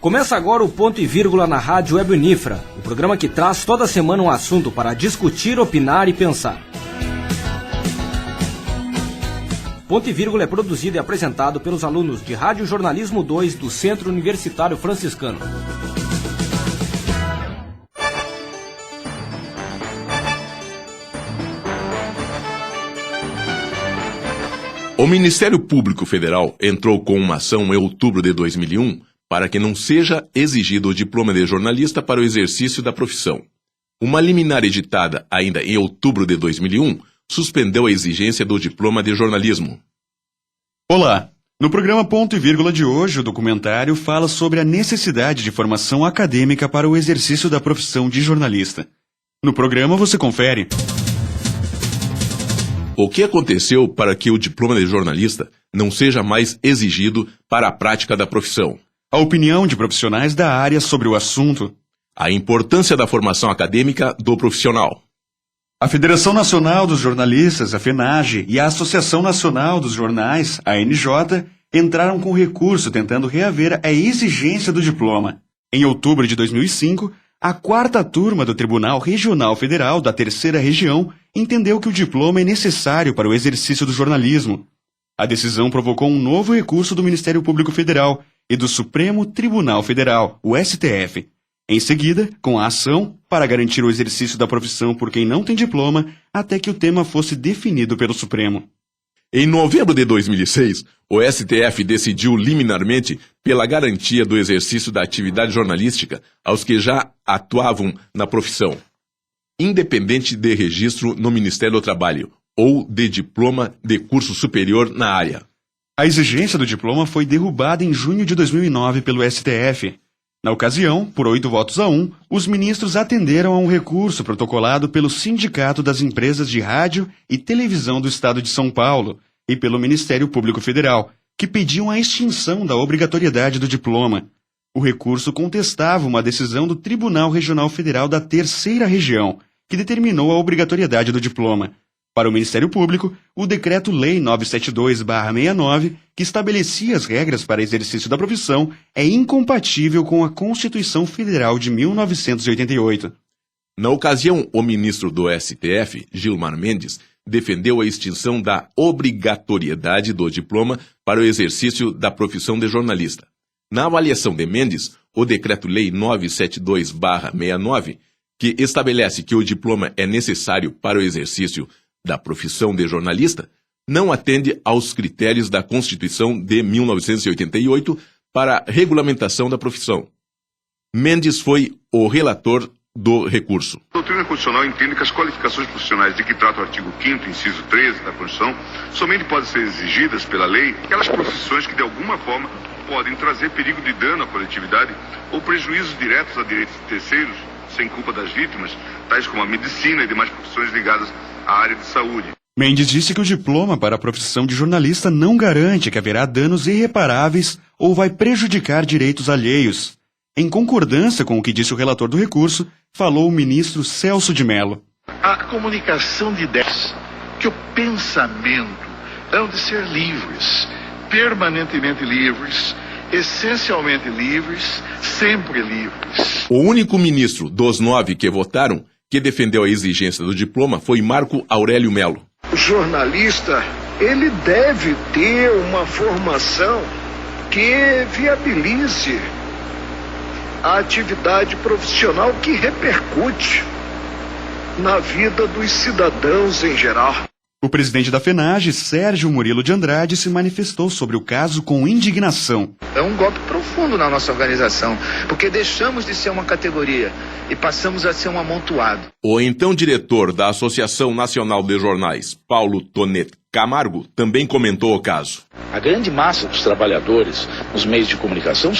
Começa agora o Ponto e Vírgula na Rádio Web Unifra, o programa que traz toda semana um assunto para discutir, opinar e pensar. Ponto e Vírgula é produzido e apresentado pelos alunos de Rádio Jornalismo 2 do Centro Universitário Franciscano. O Ministério Público Federal entrou com uma ação em outubro de 2001 para que não seja exigido o diploma de jornalista para o exercício da profissão. Uma liminar editada ainda em outubro de 2001 suspendeu a exigência do diploma de jornalismo. Olá! No programa Ponto e Vírgula de hoje, o documentário fala sobre a necessidade de formação acadêmica para o exercício da profissão de jornalista. No programa você confere. O que aconteceu para que o diploma de jornalista não seja mais exigido para a prática da profissão? A opinião de profissionais da área sobre o assunto. A importância da formação acadêmica do profissional. A Federação Nacional dos Jornalistas, a FENAGE, e a Associação Nacional dos Jornais, a ANJ, entraram com recurso tentando reaver a exigência do diploma. Em outubro de 2005, a 4ª turma do Tribunal Regional Federal da 3ª Região entendeu que o diploma é necessário para o exercício do jornalismo. A decisão provocou um novo recurso do Ministério Público Federal e do Supremo Tribunal Federal, o STF. Em seguida, com a ação para garantir o exercício da profissão por quem não tem diploma, até que o tema fosse definido pelo Supremo. Em novembro de 2006, o STF decidiu liminarmente pela garantia do exercício da atividade jornalística aos que já atuavam na profissão, independente de registro no Ministério do Trabalho ou de diploma de curso superior na área. A exigência do diploma foi derrubada em junho de 2009 pelo STF. Na ocasião, por 8-1, os ministros atenderam a um recurso protocolado pelo Sindicato das Empresas de Rádio e Televisão do Estado de São Paulo e pelo Ministério Público Federal, que pediam a extinção da obrigatoriedade do diploma. O recurso contestava uma decisão do Tribunal Regional Federal da 3ª Região, que determinou a obrigatoriedade do diploma. Para o Ministério Público, o Decreto-Lei 972/69, que estabelecia as regras para exercício da profissão, é incompatível com a Constituição Federal de 1988. Na ocasião, o ministro do STF, Gilmar Mendes, defendeu a extinção da obrigatoriedade do diploma para o exercício da profissão de jornalista. Na avaliação de Mendes, o Decreto-Lei 972/69, que estabelece que o diploma é necessário para o exercício da profissão de jornalista, não atende aos critérios da Constituição de 1988 para a regulamentação da profissão. Mendes foi o relator do recurso. A doutrina constitucional entende que as qualificações profissionais de que trata o artigo 5º, inciso 13 da Constituição, somente podem ser exigidas pela lei aquelas profissões que de alguma forma podem trazer perigo de dano à coletividade ou prejuízos diretos a direitos de terceiros, sem culpa das vítimas, tais como a medicina e demais profissões ligadas à área de saúde. Mendes disse que o diploma para a profissão de jornalista não garante que haverá danos irreparáveis ou vai prejudicar direitos alheios. Em concordância com o que disse o relator do recurso, falou o ministro Celso de Mello. A comunicação de ideias, que o pensamento hão de ser livres, permanentemente livres, essencialmente livres, sempre livres. O único ministro dos 9 que votaram que defendeu a exigência do diploma foi Marco Aurélio Mello. O jornalista, ele deve ter uma formação que viabilize a atividade profissional que repercute na vida dos cidadãos em geral. O presidente da FENAGE, Sérgio Murilo de Andrade, se manifestou sobre o caso com indignação. É um golpe profundo na nossa organização, porque deixamos de ser uma categoria e passamos a ser um amontoado. O então diretor da Associação Nacional de Jornais, Paulo Tonet Camargo, também comentou o caso. A grande massa dos trabalhadores nos meios de comunicação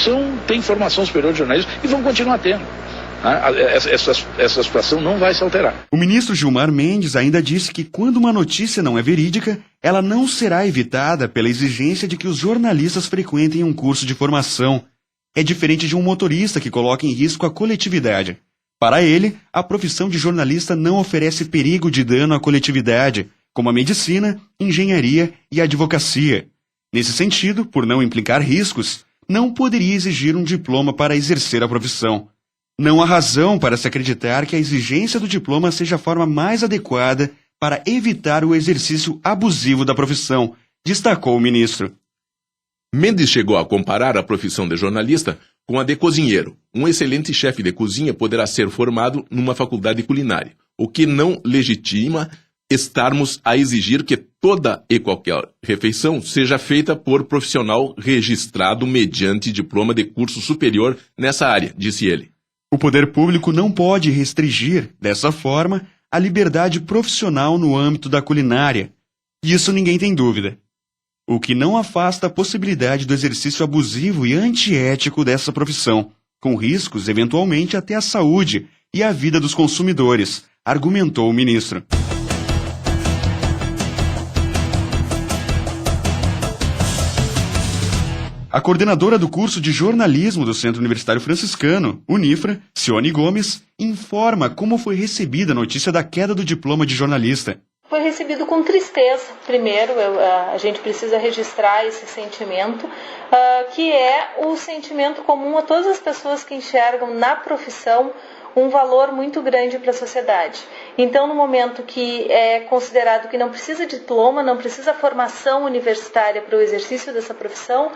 tem formação superior de jornalismo e vão continuar tendo. Essa situação não vai se alterar. O ministro Gilmar Mendes ainda disse que quando uma notícia não é verídica, ela não será evitada pela exigência de que os jornalistas frequentem um curso de formação. É diferente de um motorista que coloca em risco a coletividade. Para ele, a profissão de jornalista não oferece perigo de dano à coletividade, como a medicina, engenharia e a advocacia. Nesse sentido, por não implicar riscos, não poderia exigir um diploma para exercer a profissão. Não há razão para se acreditar que a exigência do diploma seja a forma mais adequada para evitar o exercício abusivo da profissão, destacou o ministro. Mendes chegou a comparar a profissão de jornalista com a de cozinheiro. Um excelente chefe de cozinha poderá ser formado numa faculdade culinária, o que não legitima estarmos a exigir que toda e qualquer refeição seja feita por profissional registrado mediante diploma de curso superior nessa área, disse ele. O poder público não pode restringir, dessa forma, a liberdade profissional no âmbito da culinária. Disso ninguém tem dúvida. O que não afasta a possibilidade do exercício abusivo e antiético dessa profissão, com riscos, eventualmente, até à saúde e à vida dos consumidores, argumentou o ministro. A coordenadora do curso de jornalismo do Centro Universitário Franciscano, Unifra, Cione Gomes, informa como foi recebida a notícia da queda do diploma de jornalista. Foi recebido com tristeza. Primeiro, a gente precisa registrar esse sentimento, que é o sentimento comum a todas as pessoas que enxergam na profissão um valor muito grande para a sociedade. Então, no momento que é considerado que não precisa de diploma, não precisa formação universitária para o exercício dessa profissão,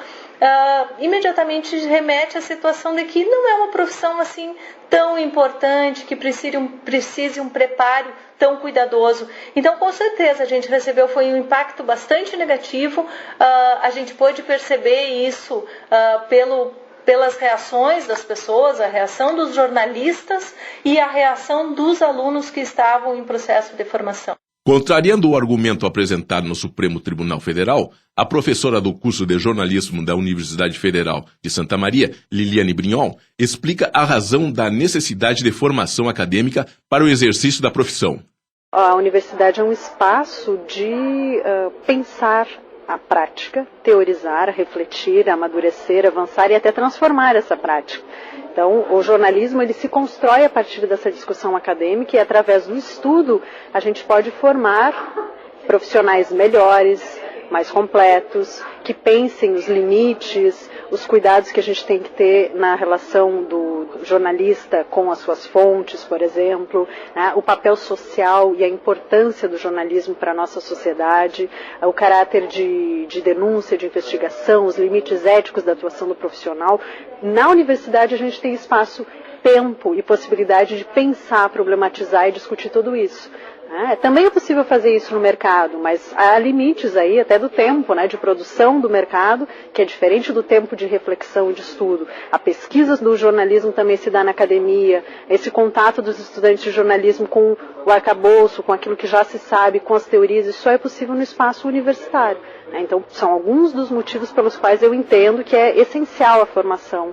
imediatamente remete à situação de que não é uma profissão assim tão importante, que precise um preparo tão cuidadoso. Então, com certeza, a gente recebeu foi um impacto bastante negativo. A gente pôde perceber isso pelas reações das pessoas, a reação dos jornalistas e a reação dos alunos que estavam em processo de formação. Contrariando o argumento apresentado no Supremo Tribunal Federal, a professora do curso de jornalismo da Universidade Federal de Santa Maria, Liliane Brignon, explica a razão da necessidade de formação acadêmica para o exercício da profissão. A universidade é um espaço de pensar a prática, teorizar, refletir, amadurecer, avançar e até transformar essa prática. Então, o jornalismo ele se constrói a partir dessa discussão acadêmica e através do estudo a gente pode formar profissionais melhores, mais completos, que pensem os limites, os cuidados que a gente tem que ter na relação do jornalista com as suas fontes, por exemplo, né? O papel social e a importância do jornalismo para a nossa sociedade, o caráter de denúncia, de investigação, os limites éticos da atuação do profissional. Na universidade a gente tem espaço, tempo e possibilidade de pensar, problematizar e discutir tudo isso. Também é possível fazer isso no mercado, mas há limites aí até do tempo, né, de produção do mercado, que é diferente do tempo de reflexão e de estudo. A pesquisa do jornalismo também se dá na academia, esse contato dos estudantes de jornalismo com o arcabouço, com aquilo que já se sabe, com as teorias, isso só é possível no espaço universitário. Né? Então, são alguns dos motivos pelos quais eu entendo que é essencial a formação.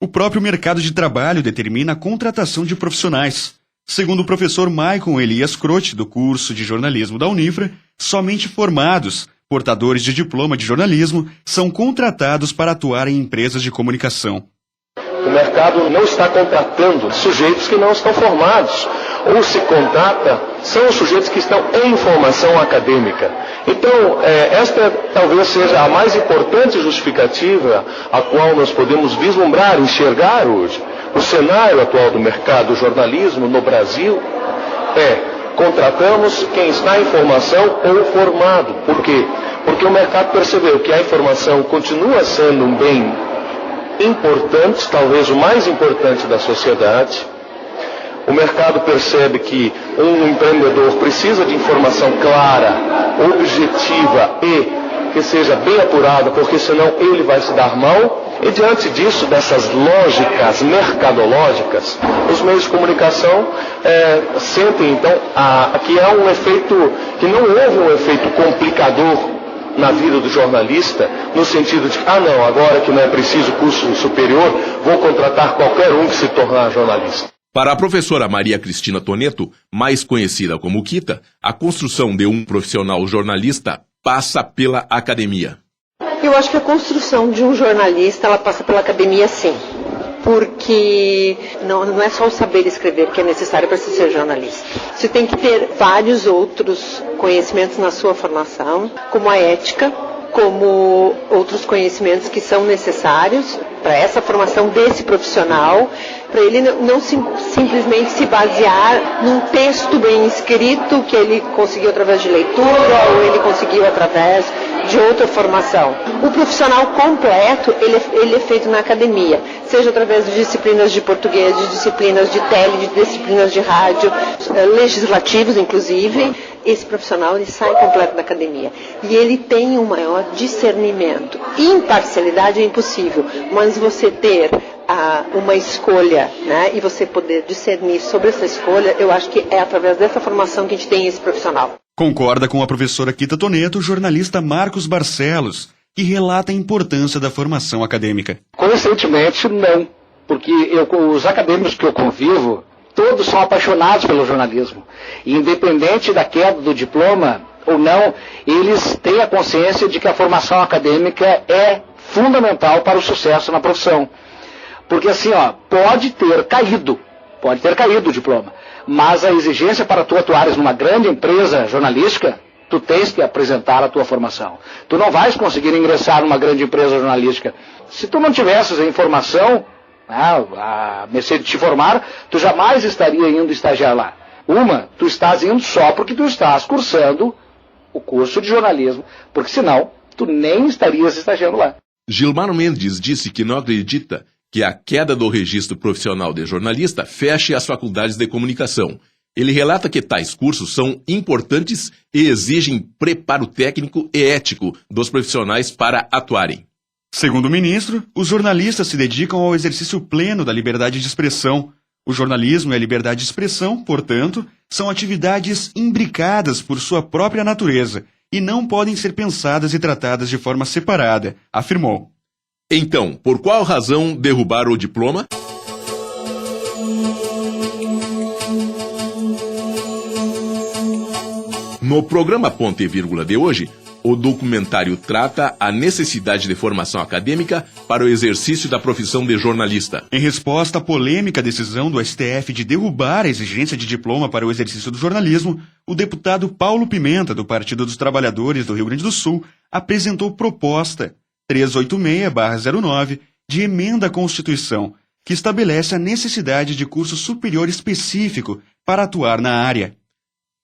O próprio mercado de trabalho determina a contratação de profissionais. Segundo o professor Maicon Elias Croce, do curso de jornalismo da Unifra, somente formados, portadores de diploma de jornalismo, são contratados para atuar em empresas de comunicação. O mercado não está contratando sujeitos que não estão formados. Ou se contrata, são os sujeitos que estão em formação acadêmica. Então, esta talvez seja a mais importante justificativa a qual nós podemos vislumbrar, enxergar hoje. O cenário atual do mercado do jornalismo no Brasil contratamos quem está em formação ou formado. Por quê? Porque o mercado percebeu que a informação continua sendo um bem importante, talvez o mais importante da sociedade. O mercado percebe que um empreendedor precisa de informação clara, objetiva e que seja bem apurada, porque senão ele vai se dar mal. E diante disso, dessas lógicas mercadológicas, os meios de comunicação sentem então que há um efeito, que não houve um efeito complicador na vida do jornalista, no sentido de não, agora que não é preciso curso superior, vou contratar qualquer um que se tornar jornalista. Para a professora Maria Cristina Toneto, mais conhecida como Kita, a construção de um profissional jornalista passa pela academia. Eu acho que a construção de um jornalista, ela passa pela academia, sim. Porque não é só o saber escrever que é necessário para ser jornalista. Você tem que ter vários outros conhecimentos na sua formação, como a ética, como outros conhecimentos que são necessários para essa formação desse profissional, para ele não simplesmente se basear num texto bem escrito que ele conseguiu através de leitura ou ele conseguiu através de outra formação. O profissional completo, ele é feito na academia, seja através de disciplinas de português, de disciplinas de tele, de disciplinas de rádio, legislativos inclusive. Esse profissional ele sai completo da academia e ele tem um maior discernimento. Imparcialidade é impossível, mas você ter uma escolha, né, e você poder discernir sobre essa escolha, eu acho que é através dessa formação que a gente tem esse profissional. Concorda com a professora Kita Toneto, o jornalista Marcos Barcelos, que relata a importância da formação acadêmica. Conscientemente, não, porque os acadêmicos que eu convivo, todos são apaixonados pelo jornalismo. E independente da queda do diploma ou não, eles têm a consciência de que a formação acadêmica é fundamental para o sucesso na profissão. Porque assim, pode ter caído o diploma, mas a exigência para tu atuares numa grande empresa jornalística, tu tens que apresentar a tua formação. Tu não vais conseguir ingressar numa grande empresa jornalística. Se tu não tivesses a informação, a mercê de te formar, tu jamais estaria indo estagiar lá. Tu estás indo só porque tu estás cursando o curso de jornalismo, porque senão tu nem estarias estagiando lá. Gilmar Mendes disse que não acredita que a queda do registro profissional de jornalista feche as faculdades de comunicação. Ele relata que tais cursos são importantes e exigem preparo técnico e ético dos profissionais para atuarem. Segundo o ministro, os jornalistas se dedicam ao exercício pleno da liberdade de expressão. O jornalismo e a liberdade de expressão, portanto, são atividades imbricadas por sua própria natureza e não podem ser pensadas e tratadas de forma separada, afirmou. Então, por qual razão derrubar o diploma? No programa Ponto e Vírgula de hoje, o documentário trata a necessidade de formação acadêmica para o exercício da profissão de jornalista. Em resposta à polêmica decisão do STF de derrubar a exigência de diploma para o exercício do jornalismo, o deputado Paulo Pimenta, do Partido dos Trabalhadores do Rio Grande do Sul, apresentou proposta 386/09 de emenda à Constituição, que estabelece a necessidade de curso superior específico para atuar na área.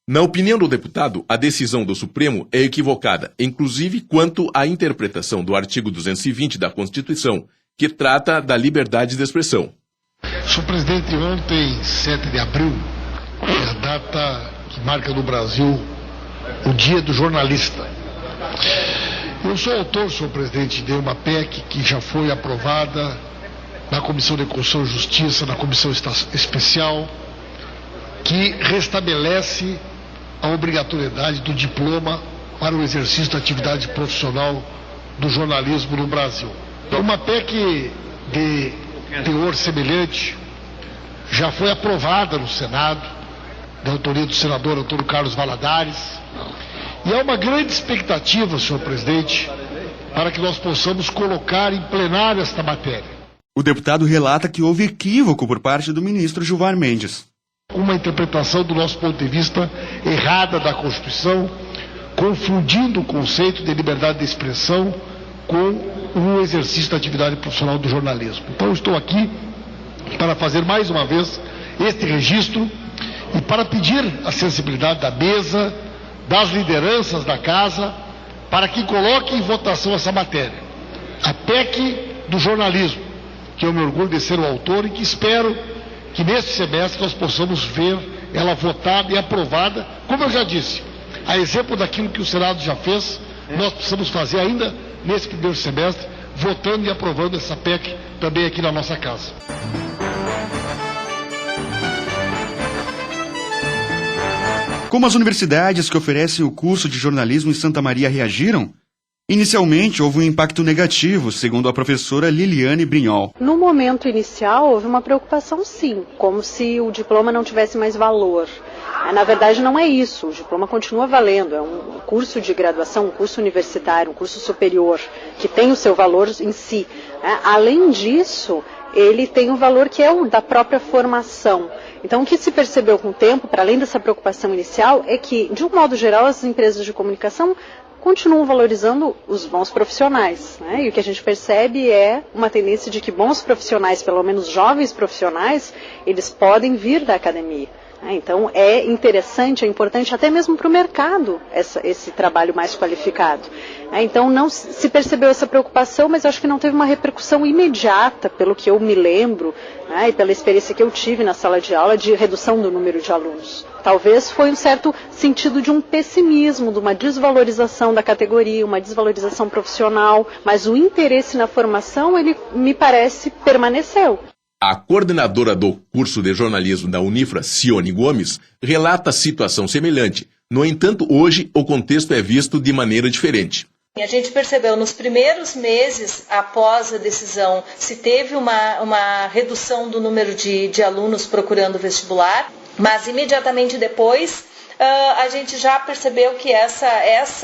Na opinião do deputado, a decisão do Supremo é equivocada, inclusive quanto à interpretação do artigo 220 da Constituição, que trata da liberdade de expressão. Senhor presidente, ontem, 7 de abril, é a data que marca no Brasil o Dia do Jornalista. Eu sou autor, senhor presidente, de uma PEC que já foi aprovada na Comissão de Constituição e Justiça, na Comissão Especial, que restabelece a obrigatoriedade do diploma para o exercício da atividade profissional do jornalismo no Brasil. Uma PEC de teor semelhante já foi aprovada no Senado, da autoria do senador Antônio Carlos Valadares, e há uma grande expectativa, senhor presidente, para que nós possamos colocar em plenário esta matéria. O deputado relata que houve equívoco por parte do ministro Gilmar Mendes. Uma interpretação, do nosso ponto de vista, errada da Constituição, confundindo o conceito de liberdade de expressão com o exercício da atividade profissional do jornalismo. Então, eu estou aqui para fazer mais uma vez este registro e para pedir a sensibilidade da mesa, das lideranças da casa, para que coloque em votação essa matéria. A PEC do jornalismo, que eu me orgulho de ser o autor e que espero que neste semestre nós possamos ver ela votada e aprovada, como eu já disse, a exemplo daquilo que o Senado já fez, nós precisamos fazer ainda nesse primeiro semestre, votando e aprovando essa PEC também aqui na nossa casa. Como as universidades que oferecem o curso de jornalismo em Santa Maria reagiram? Inicialmente, houve um impacto negativo, segundo a professora Liliane Brignol. No momento inicial, houve uma preocupação, sim, como se o diploma não tivesse mais valor. Na verdade, não é isso. O diploma continua valendo. É um curso de graduação, um curso universitário, um curso superior, que tem o seu valor em si. Além disso, ele tem um valor que é o da própria formação. Então, o que se percebeu com o tempo, para além dessa preocupação inicial, é que, de um modo geral, as empresas de comunicação continuam valorizando os bons profissionais, né? E o que a gente percebe é uma tendência de que bons profissionais, pelo menos jovens profissionais, eles podem vir da academia. Então é interessante, é importante até mesmo para o mercado esse trabalho mais qualificado. Então não se percebeu essa preocupação, mas acho que não teve uma repercussão imediata, pelo que eu me lembro, e pela experiência que eu tive na sala de aula, de redução do número de alunos. Talvez foi um certo sentido de um pessimismo, de uma desvalorização da categoria, uma desvalorização profissional, mas o interesse na formação, ele me parece, permaneceu. A coordenadora do curso de jornalismo da Unifra, Cione Gomes, relata a situação semelhante. No entanto, hoje o contexto é visto de maneira diferente. A gente percebeu nos primeiros meses após a decisão se teve uma redução do número de alunos procurando vestibular, mas imediatamente depois a gente já percebeu que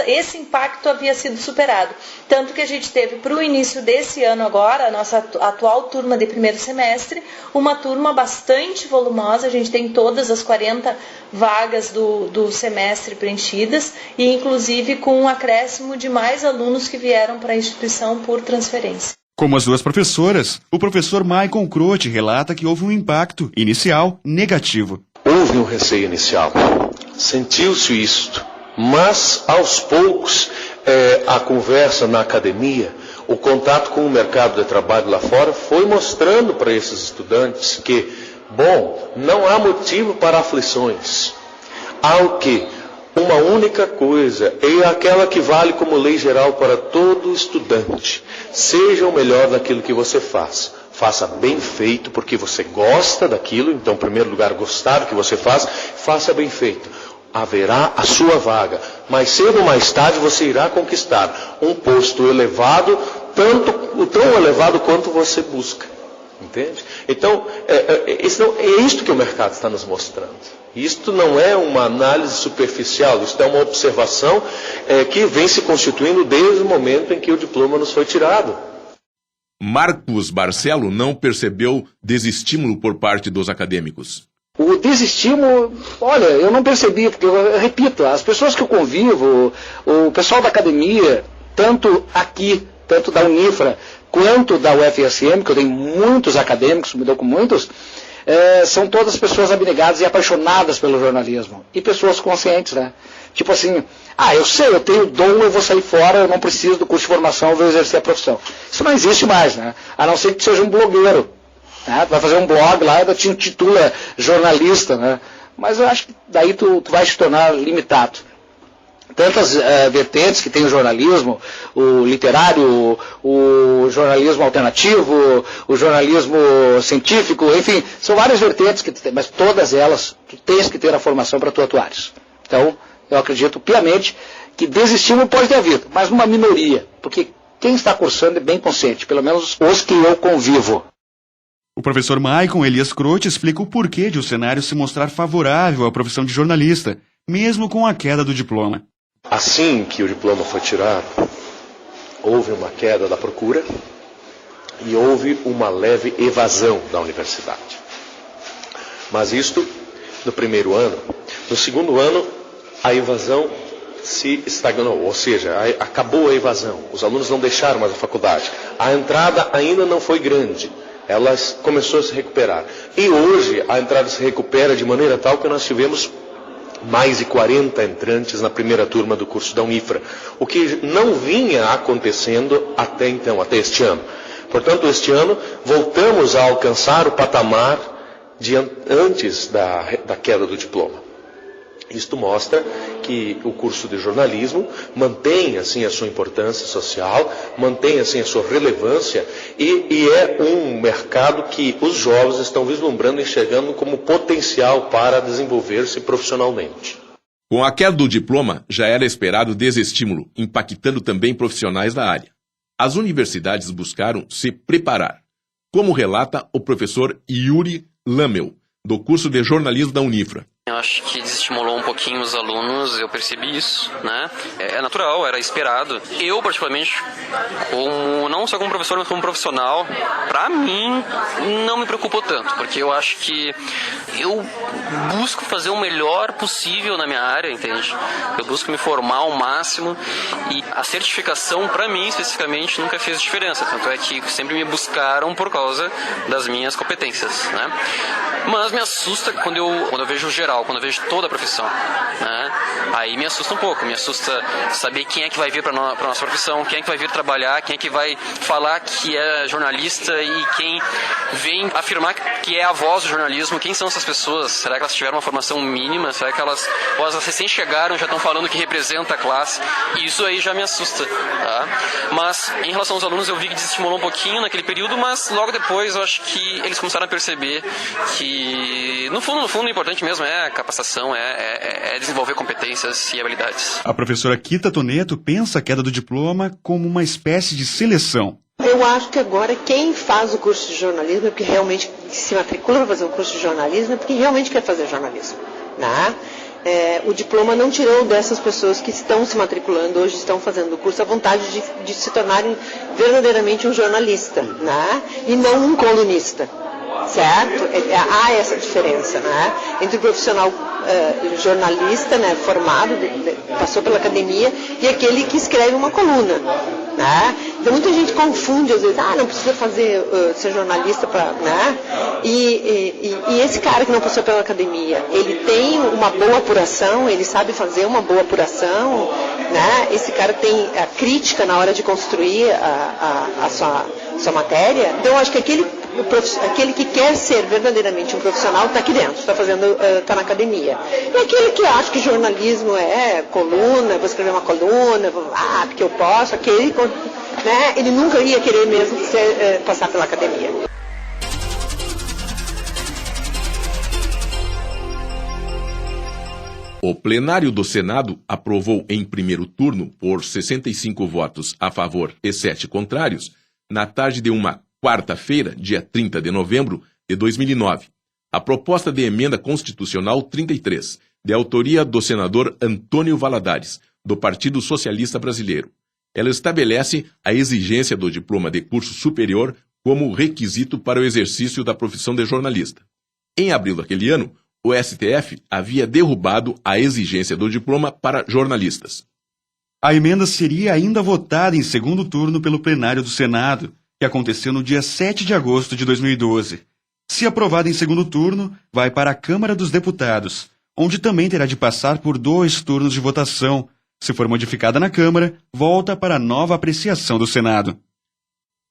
esse impacto havia sido superado. Tanto que a gente teve para o início desse ano agora, a nossa atual turma de primeiro semestre, uma turma bastante volumosa, a gente tem todas as 40 vagas do semestre preenchidas e inclusive com um acréscimo de mais alunos que vieram para a instituição por transferência. Como as duas professoras, o professor Maicon Croce relata que houve um impacto inicial negativo. Houve um receio inicial, sentiu-se isto, mas aos poucos a conversa na academia, o contato com o mercado de trabalho lá fora foi mostrando para esses estudantes que, não há motivo para aflições. Há o quê? Uma única coisa, e aquela que vale como lei geral para todo estudante. Seja o melhor naquilo que você faz. Faça bem feito, porque você gosta daquilo, então, em primeiro lugar, gostar do que você faz, faça bem feito. Haverá a sua vaga, mais cedo ou mais tarde você irá conquistar um posto elevado, tão elevado quanto você busca. Entende? Então, é isto que o mercado está nos mostrando. Isto não é uma análise superficial, isto é uma observação que vem se constituindo desde o momento em que o diploma nos foi tirado. Marcos Barcelo não percebeu desestímulo por parte dos acadêmicos. O desestímulo, olha, eu não percebi, porque eu repito, as pessoas que eu convivo, o pessoal da academia, tanto aqui, tanto da Unifra, quanto da UFSM, que eu tenho muitos acadêmicos, me dou com muitos, são todas pessoas abnegadas e apaixonadas pelo jornalismo. E pessoas conscientes, né? Tipo assim, eu sei, eu tenho dom, eu vou sair fora, eu não preciso do curso de formação, eu vou exercer a profissão. Isso não existe mais, né? A não ser que seja um blogueiro. Né? Tu vai fazer um blog lá e te intitula jornalista, né? Mas eu acho que daí tu vai se tornar limitado. Tantas vertentes que tem o jornalismo, o literário, o jornalismo alternativo, o jornalismo científico, enfim, são várias vertentes que tu tem, mas todas elas tu tens que ter a formação para tu atuares. Então, eu acredito piamente que desestímulo pode ter havido, mas numa minoria, porque quem está cursando é bem consciente, pelo menos os que eu convivo. O professor Maicon Elias Croce explica o porquê de o cenário se mostrar favorável à profissão de jornalista, mesmo com a queda do diploma. Assim que o diploma foi tirado, houve uma queda da procura e houve uma leve evasão da universidade. Mas isto no primeiro ano. No segundo ano, a evasão se estagnou, ou seja, acabou a evasão. Os alunos não deixaram mais a faculdade. A entrada ainda não foi grande. Ela começou a se recuperar. E hoje a entrada se recupera de maneira tal que nós tivemos mais de 40 entrantes na primeira turma do curso da Unifra, o que não vinha acontecendo até então, até este ano. Portanto, este ano voltamos a alcançar o patamar de antes da queda do diploma. Isto mostra que o curso de jornalismo mantém assim a sua importância social, mantém assim a sua relevância e é um mercado que os jovens estão vislumbrando e enxergando como potencial para desenvolver-se profissionalmente. Com a queda do diploma, já era esperado desestímulo, impactando também profissionais da área. As universidades buscaram se preparar, como relata o professor Yuri Lamel, do curso de jornalismo da Unifra. Eu acho que desestimulou um pouquinho os alunos, eu percebi isso, né? É natural, era esperado. Eu, particularmente, não só como professor, mas como profissional, pra mim, não me preocupou tanto, porque eu acho que eu busco fazer o melhor possível na minha área, entende? Eu busco me formar ao máximo e a certificação, pra mim, especificamente, nunca fez diferença. Tanto é que sempre me buscaram por causa das minhas competências, né? Mas me assusta quando eu vejo o geral, quando eu vejo toda a profissão, né? Aí me assusta um pouco, me assusta saber quem é que vai vir para nossa profissão, quem é que vai vir trabalhar, quem é que vai falar que é jornalista e quem vem afirmar que é a voz do jornalismo. Quem são essas pessoas? Será que elas tiveram uma formação mínima? Será que elas recém chegaram e já estão falando que representa a classe? Isso aí já me assusta, tá? Mas em relação aos alunos, eu vi que desestimulou um pouquinho naquele período, mas logo depois eu acho que eles começaram a perceber que no fundo o importante mesmo é a capacitação, é desenvolver competências e habilidades. A professora Kita Toneto pensa a queda do diploma como uma espécie de seleção. Eu acho que agora quem faz o curso de jornalismo é porque realmente se matricula para fazer um curso de jornalismo é porque realmente quer fazer jornalismo, né? O diploma não tirou dessas pessoas que estão se matriculando hoje, estão fazendo o curso, a vontade de se tornarem verdadeiramente um jornalista, né? E não um colunista. Certo? Há essa diferença, né? Entre o profissional jornalista, né, formado, passou pela academia, e aquele que escreve uma coluna, né? Então muita gente confunde às vezes, não precisa ser jornalista para, né? E esse cara que não passou pela academia, ele tem uma boa apuração, ele sabe fazer uma boa apuração, né? Esse cara tem a crítica na hora de construir a sua matéria. Então eu acho que aquele que quer ser verdadeiramente um profissional está aqui dentro, está na academia. E aquele que acha que jornalismo é coluna, vou escrever uma coluna, porque eu posso, aquele, né, ele nunca ia querer mesmo passar pela academia. O plenário do Senado aprovou em primeiro turno, por 65 votos a favor e 7 contrários, na tarde de uma quarta-feira, dia 30 de novembro de 2009, a proposta de emenda constitucional 33, de autoria do senador Antônio Valadares, do Partido Socialista Brasileiro. Ela estabelece a exigência do diploma de curso superior como requisito para o exercício da profissão de jornalista. Em abril daquele ano, o STF havia derrubado a exigência do diploma para jornalistas. A emenda seria ainda votada em segundo turno pelo plenário do Senado, que aconteceu no dia 7 de agosto de 2012. Se aprovada em segundo turno, vai para a Câmara dos Deputados, onde também terá de passar por 2 turnos de votação. Se for modificada na Câmara, volta para a nova apreciação do Senado.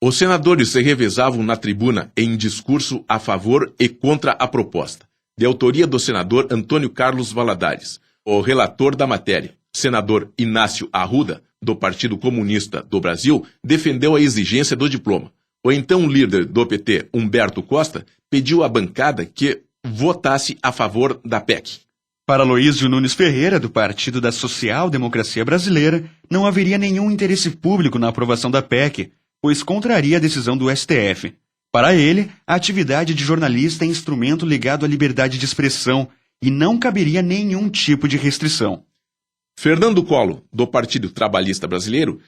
Os senadores se revezavam na tribuna em discurso a favor e contra a proposta, de autoria do senador Antônio Carlos Valadares. O relator da matéria, senador Inácio Arruda, do Partido Comunista do Brasil, defendeu a exigência do diploma. O então líder do PT, Humberto Costa, pediu à bancada que votasse a favor da PEC. Para Aloísio Nunes Ferreira, do Partido da Social Democracia Brasileira, não haveria nenhum interesse público na aprovação da PEC, pois contraria a decisão do STF. Para ele, a atividade de jornalista é instrumento ligado à liberdade de expressão e não caberia nenhum tipo de restrição. Fernando Collor, do Partido Trabalhista Brasileiro,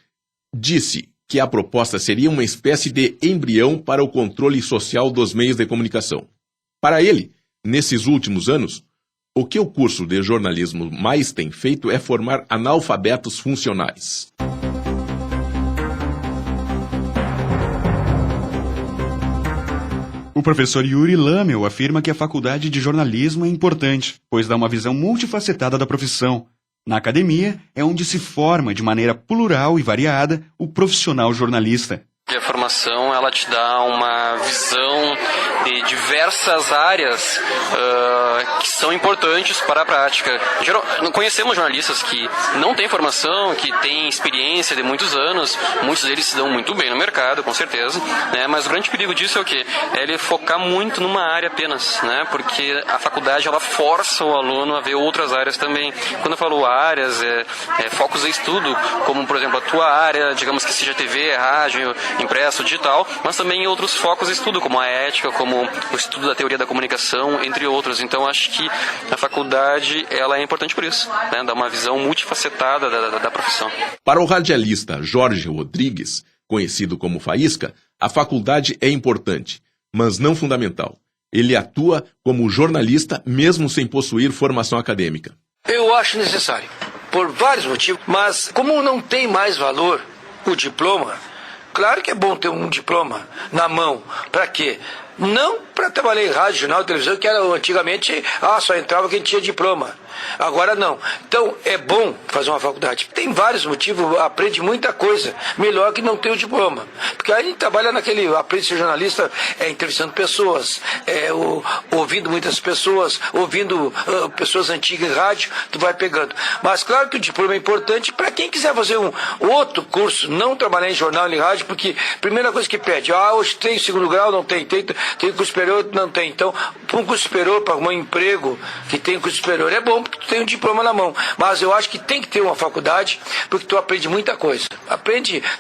disse que a proposta seria uma espécie de embrião para o controle social dos meios de comunicação. Para ele, nesses últimos anos, o que o curso de jornalismo mais tem feito é formar analfabetos funcionais. O professor Yuri Lamel afirma que a faculdade de jornalismo é importante, pois dá uma visão multifacetada da profissão. Na academia, é onde se forma de maneira plural e variada o profissional jornalista. A formação, ela te dá uma visão de diversas áreas que são importantes para a prática. Conhecemos jornalistas que não têm formação, que têm experiência de muitos anos, muitos deles se dão muito bem no mercado, com certeza, né? Mas o grande perigo disso é o quê? É ele focar muito numa área apenas, né? Porque a faculdade, ela força o aluno a ver outras áreas também. Quando eu falo áreas, focos de estudo, como, por exemplo, a tua área, digamos que seja TV, rádio, impresso, digital, mas também em outros focos de estudo, como a ética, como o estudo da teoria da comunicação, entre outros. Então, acho que a faculdade ela é importante por isso, né? Dá uma visão multifacetada da profissão. Para o radialista Jorge Rodrigues, conhecido como Faísca, a faculdade é importante, mas não fundamental. Ele atua como jornalista mesmo sem possuir formação acadêmica. Eu acho necessário, por vários motivos, mas como não tem mais valor o diploma, claro que é bom ter um diploma na mão. Para quê? Não para trabalhar em rádio, jornal, televisão, que era antigamente, só entrava quem tinha diploma. Agora não. Então é bom fazer uma faculdade. Tem vários motivos, aprende muita coisa, melhor que não ter o diploma. Porque aí a gente trabalha aprende a ser jornalista, entrevistando pessoas, ouvindo muitas pessoas, ouvindo pessoas antigas em rádio, tu vai pegando. Mas claro que o diploma é importante para quem quiser fazer um outro curso, não trabalhar em jornal nem rádio, porque primeira coisa que pede, hoje tem segundo grau, não tem curso superior, não tem. Então, para um curso superior, para um emprego que tem curso superior, é bom porque tu tem um diploma na mão. Mas eu acho que tem que ter uma faculdade, porque tu aprende muita coisa.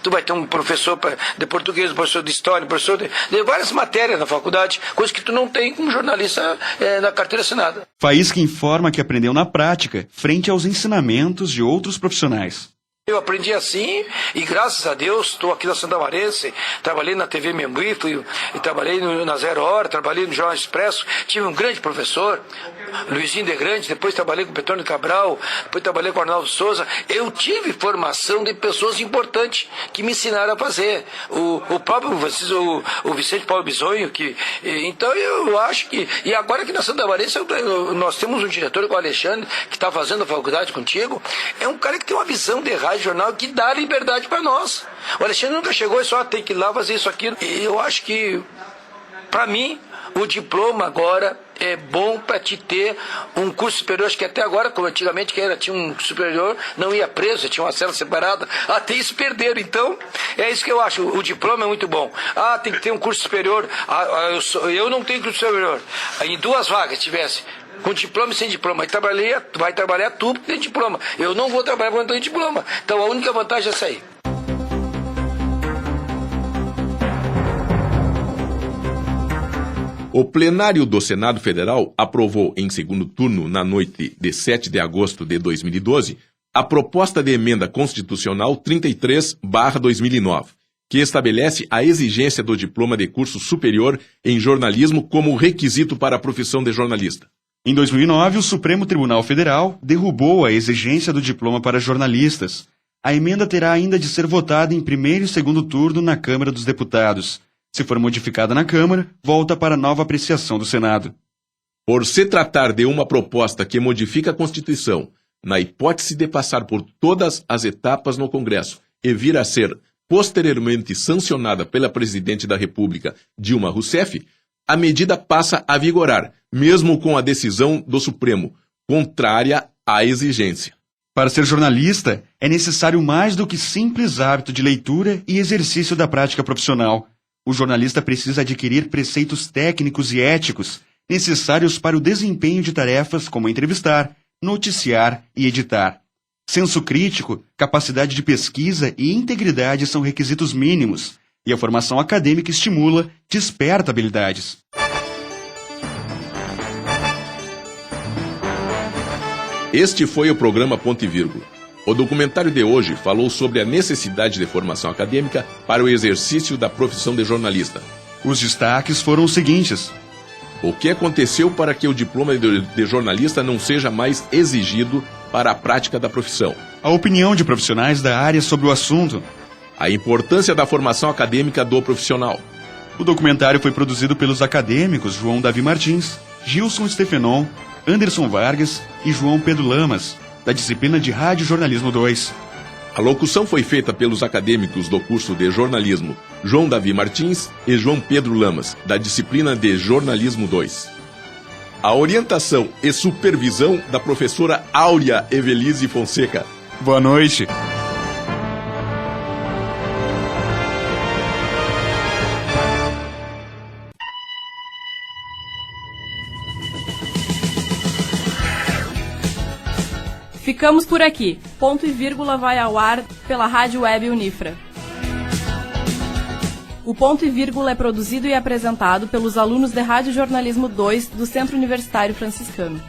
Tu vai ter um professor de português, um professor de história, um professor de várias matérias na faculdade, coisa que tu não tem como jornalista na carteira assinada. Faísca informa que aprendeu na prática, frente aos ensinamentos de outros profissionais. Eu aprendi assim e graças a Deus estou aqui na Santamarense, trabalhei na TV Membuí, trabalhei na Zero Hora, trabalhei no Jornal Expresso, tive um grande professor, Luizinho de Grande, depois trabalhei com Petrônio Cabral, depois trabalhei com Arnaldo Souza. Eu tive formação de pessoas importantes que me ensinaram a fazer. O próprio o Vicente Paulo Bisonho, então eu acho que... E agora aqui na Santamarense nós temos um diretor, o Alexandre, que está fazendo a faculdade contigo, é um cara que tem uma visão de rádio, jornal que dá liberdade para nós. O Alexandre nunca chegou e só tem que ir lá fazer isso, aquilo. E eu acho que, para mim, o diploma agora é bom para te ter um curso superior. Acho que até agora, como antigamente quem tinha um superior, não ia preso, tinha uma cela separada, até isso perderam. Então, é isso que eu acho, o diploma é muito bom. Tem que ter um curso superior. Eu não tenho curso superior. Em 2 vagas tivesse com diploma e sem diploma, vai trabalhar tudo que tem diploma. Eu não vou trabalhar quando tem diploma. Então a única vantagem é essa aí. O plenário do Senado Federal aprovou em segundo turno, na noite de 7 de agosto de 2012, a proposta de emenda constitucional 33/2009, que estabelece a exigência do diploma de curso superior em jornalismo como requisito para a profissão de jornalista. Em 2009, o Supremo Tribunal Federal derrubou a exigência do diploma para jornalistas. A emenda terá ainda de ser votada em primeiro e segundo turno na Câmara dos Deputados. Se for modificada na Câmara, volta para nova apreciação do Senado. Por se tratar de uma proposta que modifica a Constituição, na hipótese de passar por todas as etapas no Congresso e vir a ser posteriormente sancionada pela Presidente da República, Dilma Rousseff, a medida passa a vigorar, mesmo com a decisão do Supremo, contrária à exigência. Para ser jornalista, é necessário mais do que simples hábito de leitura e exercício da prática profissional. O jornalista precisa adquirir preceitos técnicos e éticos necessários para o desempenho de tarefas como entrevistar, noticiar e editar. Senso crítico, capacidade de pesquisa e integridade são requisitos mínimos, e a formação acadêmica estimula, desperta habilidades. Este foi o programa Ponto e Vírgula. O documentário de hoje falou sobre a necessidade de formação acadêmica para o exercício da profissão de jornalista. Os destaques foram os seguintes: o que aconteceu para que o diploma de jornalista não seja mais exigido para a prática da profissão? A opinião de profissionais da área sobre o assunto. A importância da formação acadêmica do profissional. O documentário foi produzido pelos acadêmicos João Davi Martins, Gilson Stefenon, Anderson Vargas e João Pedro Lamas, da disciplina de Rádio Jornalismo 2. A locução foi feita pelos acadêmicos do curso de jornalismo João Davi Martins e João Pedro Lamas, da disciplina de Jornalismo 2. A orientação e supervisão da professora Áurea Evelise Fonseca. Boa noite. Ficamos por aqui. Ponto e Vírgula vai ao ar pela Rádio Web Unifra. O Ponto e Vírgula é produzido e apresentado pelos alunos de Rádio Jornalismo 2 do Centro Universitário Franciscano.